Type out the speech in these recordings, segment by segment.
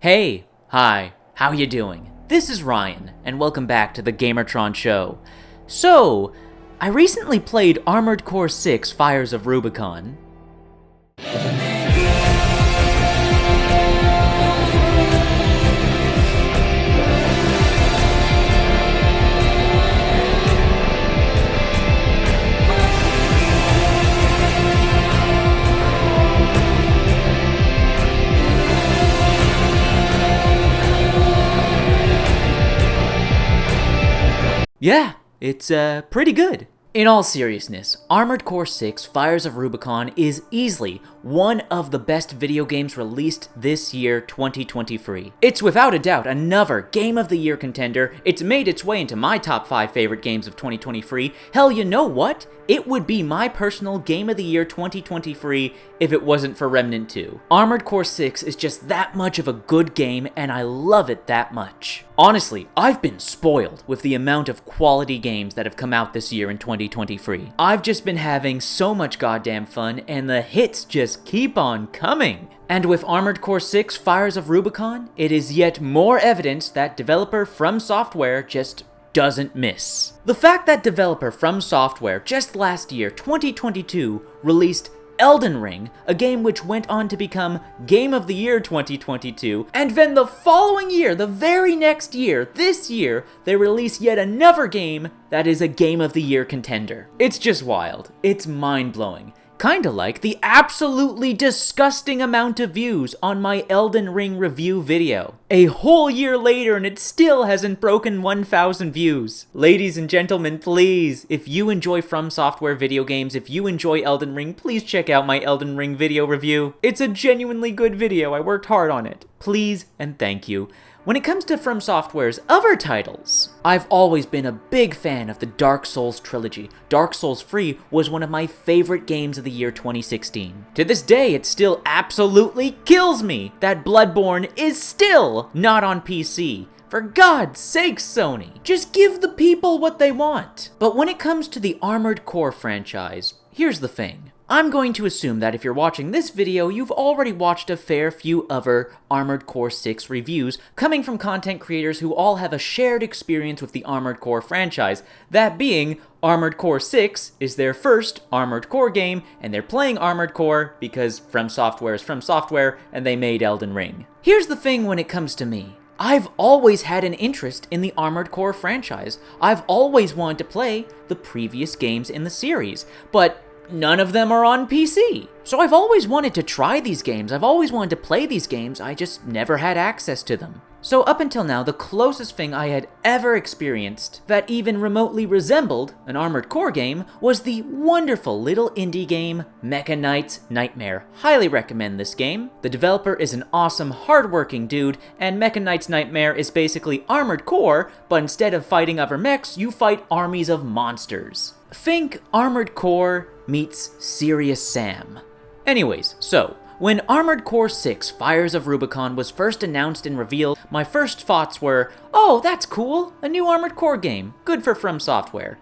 Hey, hi, how you doing? This is Ryan, and welcome back to the Gamertron Show. So, I recently played Armored Core 6 Fires of Rubicon. Yeah, it's pretty good. In all seriousness, Armored Core 6 Fires of Rubicon is easily one of the best video games released this year, 2023. It's without a doubt another Game of the Year contender. It's made its way into my top 5 favorite games of 2023. Hell, you know what? It would be my personal Game of the Year 2023 if it wasn't for Remnant 2. Armored Core 6 is just that much of a good game, and I love it that much. Honestly, I've been spoiled with the amount of quality games that have come out this year in 2023. I've just been having so much goddamn fun, and the hits just keep on coming. And with Armored Core 6 Fires of Rubicon, it is yet more evidence that developer From Software just doesn't miss. The fact that developer From Software just last year, 2022, released Elden Ring, a game which went on to become Game of the Year 2022, and then the following year, the very next year, this year, they release yet another game that is a Game of the Year contender. It's just wild. It's mind-blowing. Kinda like the absolutely disgusting amount of views on my Elden Ring review video. A whole year later and it still hasn't broken 1,000 views. Ladies and gentlemen, please, if you enjoy From Software video games, if you enjoy Elden Ring, please check out my Elden Ring video review. It's a genuinely good video, I worked hard on it. Please and thank you. When it comes to From Software's other titles, I've always been a big fan of the Dark Souls trilogy. Dark Souls 3 was one of my favorite games of the year 2016. To this day, it still absolutely kills me that Bloodborne is still not on PC. For God's sake, Sony, just give the people what they want. But when it comes to the Armored Core franchise, here's the thing. I'm going to assume that if you're watching this video, you've already watched a fair few other Armored Core 6 reviews coming from content creators who all have a shared experience with the Armored Core franchise, that being Armored Core 6 is their first Armored Core game, and they're playing Armored Core because From Software is From Software, and they made Elden Ring. Here's the thing when it comes to me. I've always had an interest in the Armored Core franchise. I've always wanted to play the previous games in the series, but none of them are on PC. So I've always wanted to try these games, I've always wanted to play these games, I just never had access to them. So up until now, the closest thing I had ever experienced that even remotely resembled an Armored Core game was the wonderful little indie game Mecha Knight's Nightmare. Highly recommend this game. The developer is an awesome, hardworking dude, and Mecha Knight's Nightmare is basically Armored Core, but instead of fighting other mechs, you fight armies of monsters. Think Armored Core meets Serious Sam. Anyways, so, when Armored Core 6 Fires of Rubicon was first announced and revealed, my first thoughts were, oh, that's cool, a new Armored Core game, good for From Software.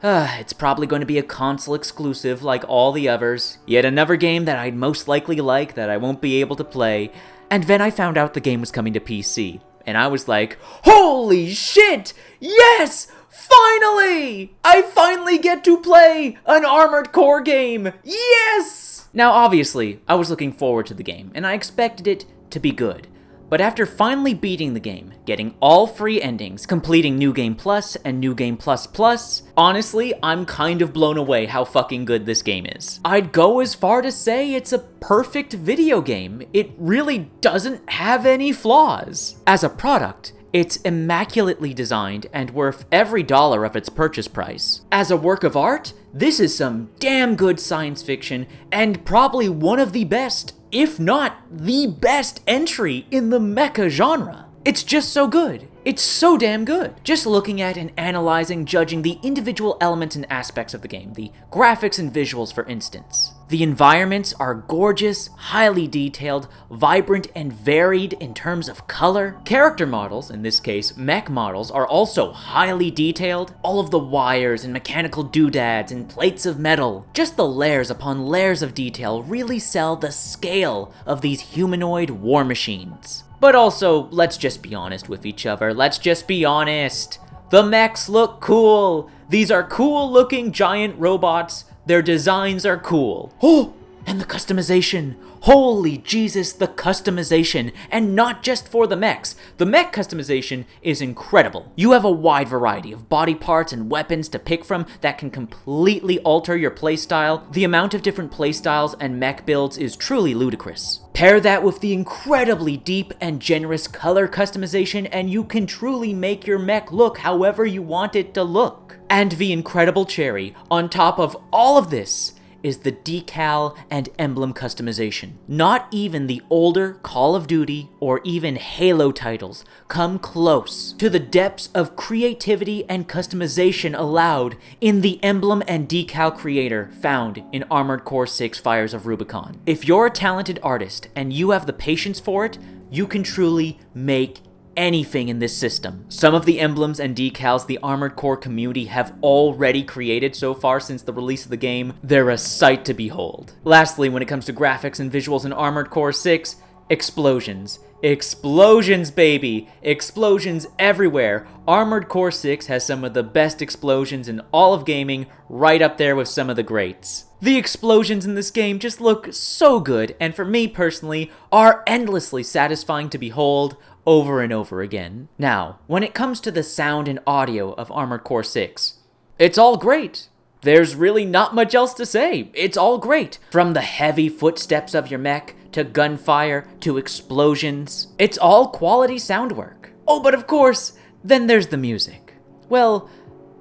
It's probably going to be a console exclusive like all the others, yet another game that I'd most likely like that I won't be able to play, and then I found out the game was coming to PC, and I was like, holy shit, yes! Finally! I finally get to play an Armored Core game! Yes! Now obviously, I was looking forward to the game, and I expected it to be good. But after finally beating the game, getting all 3 endings, completing New Game Plus and New Game Plus Plus, honestly, I'm kind of blown away how fucking good this game is. I'd go as far to say it's a perfect video game. It really doesn't have any flaws. As a product, it's immaculately designed and worth every dollar of its purchase price. As a work of art, this is some damn good science fiction and probably one of the best, if not the best entry in the mecha genre. It's just so good. It's so damn good. Just looking at and analyzing, judging the individual elements and aspects of the game, the graphics and visuals for instance. The environments are gorgeous, highly detailed, vibrant, and varied in terms of color. Character models, in this case mech models, are also highly detailed. All of the wires and mechanical doodads and plates of metal. Just the layers upon layers of detail really sell the scale of these humanoid war machines. But also, let's just be honest with each other. Let's just be honest. The mechs look cool. These are cool looking giant robots. Their designs are cool. Oh, and the customization. Holy Jesus, the customization. And not just for the mechs. The mech customization is incredible. You have a wide variety of body parts and weapons to pick from that can completely alter your playstyle. The amount of different playstyles and mech builds is truly ludicrous. Pair that with the incredibly deep and generous color customization and you can truly make your mech look however you want it to look. And the incredible cherry on top of all of this is the decal and emblem customization. Not even the older Call of Duty or even Halo titles come close to the depths of creativity and customization allowed in the emblem and decal creator found in Armored Core 6 Fires of Rubicon. If you're a talented artist and you have the patience for it, you can truly make anything in this system. Some of the emblems and decals the Armored Core community have already created so far since the release of the game, they're a sight to behold. Lastly, when it comes to graphics and visuals in Armored Core 6, explosions. Explosions, baby! Explosions everywhere! Armored Core 6 has some of the best explosions in all of gaming, right up there with some of the greats. The explosions in this game just look so good, and for me personally, are endlessly satisfying to behold over and over again. Now, when it comes to the sound and audio of Armored Core 6, it's all great. There's really not much else to say. It's all great. From the heavy footsteps of your mech, to gunfire, to explosions. It's all quality sound work. Oh, but of course, then there's the music. Well,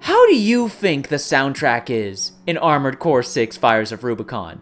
how do you think the soundtrack is in Armored Core 6 Fires of Rubicon?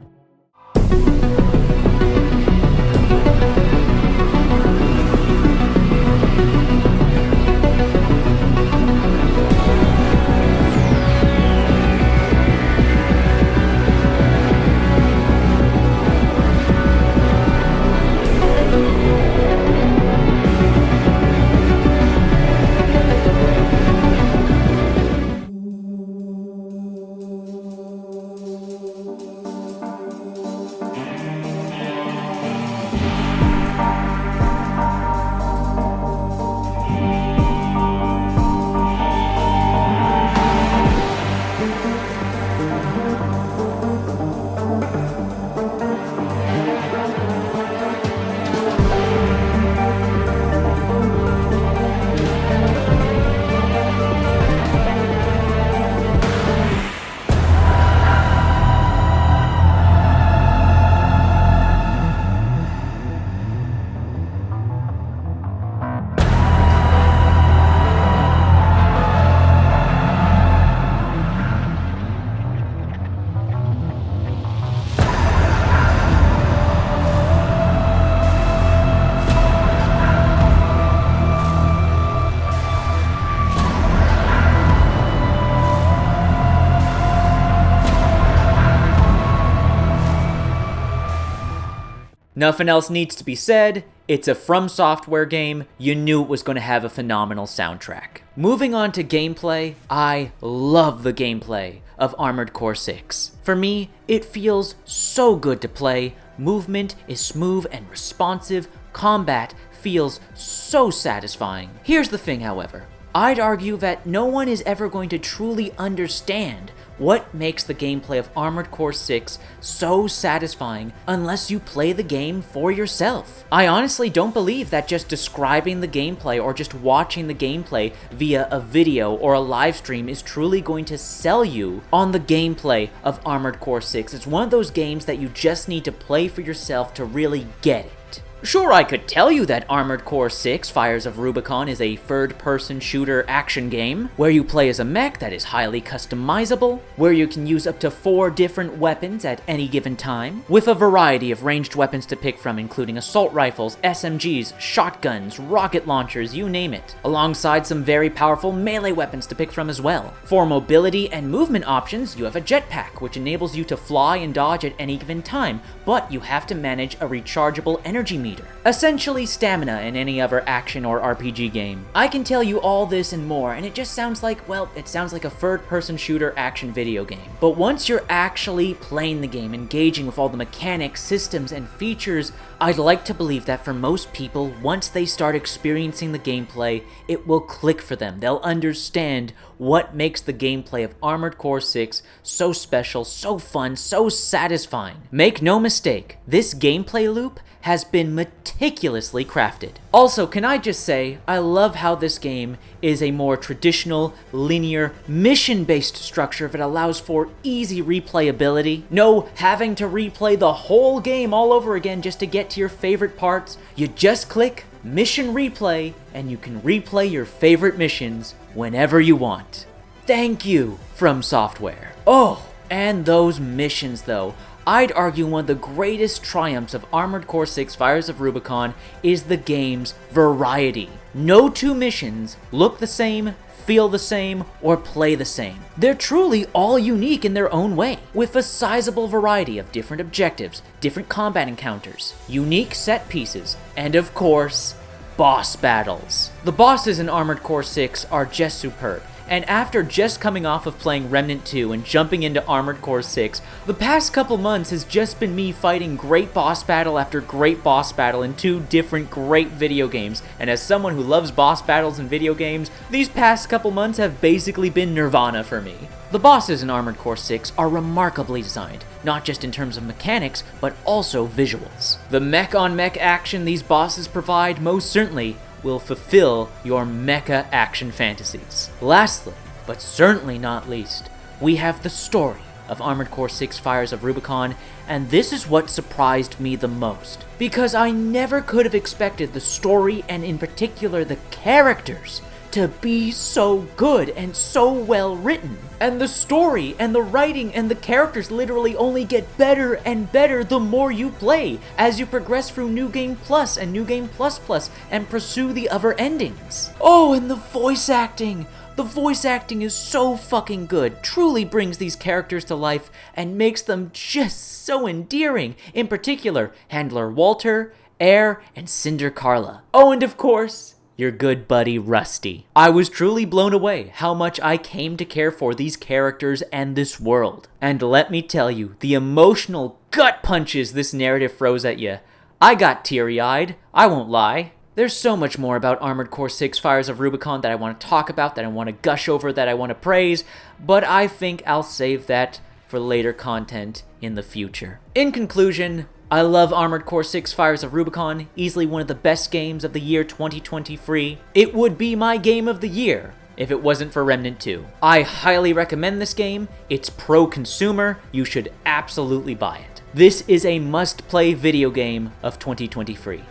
Nothing else needs to be said. It's a From Software game. You knew it was going to have a phenomenal soundtrack. Moving on to gameplay, I love the gameplay of Armored Core 6. For me, it feels so good to play. Movement is smooth and responsive. Combat feels so satisfying. Here's the thing, however. I'd argue that no one is ever going to truly understand what makes the gameplay of Armored Core 6 so satisfying unless you play the game for yourself. I honestly don't believe that just describing the gameplay or just watching the gameplay via a video or a live stream is truly going to sell you on the gameplay of Armored Core 6. It's one of those games that you just need to play for yourself to really get it. Sure, I could tell you that Armored Core 6 Fires of Rubicon is a third-person shooter action game, where you play as a mech that is highly customizable, where you can use up to 4 different weapons at any given time, with a variety of ranged weapons to pick from including assault rifles, SMGs, shotguns, rocket launchers, you name it, alongside some very powerful melee weapons to pick from as well. For mobility and movement options, you have a jetpack, which enables you to fly and dodge at any given time, but you have to manage a rechargeable energy meter. meter. Essentially stamina in any other action or RPG game. I can tell you all this and more, and it just sounds like, well, it sounds like a third-person shooter action video game. But once you're actually playing the game, engaging with all the mechanics, systems, and features, I'd like to believe that for most people, once they start experiencing the gameplay, it will click for them. They'll understand what makes the gameplay of Armored Core 6 so special, so fun, so satisfying. Make no mistake, this gameplay loop has been meticulously crafted. Also, can I just say, I love how this game is a more traditional, linear, mission-based structure that allows for easy replayability. No having to replay the whole game all over again just to get to your favorite parts. You just click Mission Replay, and you can replay your favorite missions whenever you want. Thank you, From Software. Oh, and those missions though. I'd argue one of the greatest triumphs of Armored Core 6 Fires of Rubicon is the game's variety. No two missions look the same, feel the same, or play the same. They're truly all unique in their own way, with a sizable variety of different objectives, different combat encounters, unique set pieces, and of course, boss battles. The bosses in Armored Core 6 are just superb. And after just coming off of playing Remnant 2 and jumping into Armored Core 6, the past couple months has just been me fighting great boss battle after great boss battle in two different great video games. And as someone who loves boss battles in video games, these past couple months have basically been nirvana for me. The bosses in Armored Core 6 are remarkably designed, not just in terms of mechanics, but also visuals. The mech-on-mech action these bosses provide most certainly will fulfill your mecha action fantasies. Lastly, but certainly not least, we have the story of Armored Core 6 Fires of Rubicon, and this is what surprised me the most, because I never could have expected the story, and in particular the characters, to be so good and so well written. And the story and the writing and the characters literally only get better and better the more you play, as you progress through New Game Plus and New Game Plus Plus and pursue the other endings. Oh, and the voice acting! The voice acting is so fucking good, truly brings these characters to life and makes them just so endearing. In particular, Handler Walter, Air, and Cinder Carla. Oh, and of course, your good buddy Rusty. I was truly blown away how much I came to care for these characters and this world. And let me tell you, the emotional gut punches this narrative throws at you. I got teary-eyed, I won't lie. There's so much more about Armored Core 6 Fires of Rubicon that I want to talk about, that I want to gush over, that I want to praise, but I think I'll save that for later content in the future. In conclusion, I love Armored Core 6 Fires of Rubicon, easily one of the best games of the year 2023. It would be my game of the year if it wasn't for Remnant 2. I highly recommend this game. It's pro-consumer. You should absolutely buy it. This is a must-play video game of 2023.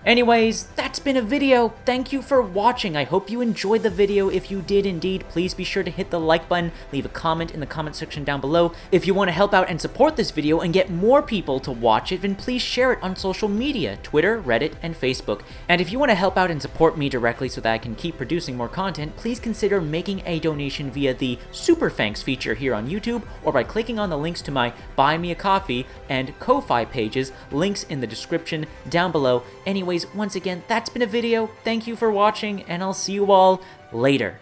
Anyways, that's been a video. Thank you for watching. I hope you enjoyed the video. If you did indeed, please be sure to hit the like button, leave a comment in the comment section down below. If you want to help out and support this video and get more people to watch it, then please share it on social media, Twitter, Reddit, and Facebook. And if you want to help out and support me directly so that I can keep producing more content, please consider making a donation via the Super Thanks feature here on YouTube, or by clicking on the links to my Buy Me a Coffee and Ko-Fi pages, links in the description down below. Anyways, once again, that's been a video. Thank you for watching, and I'll see you all later.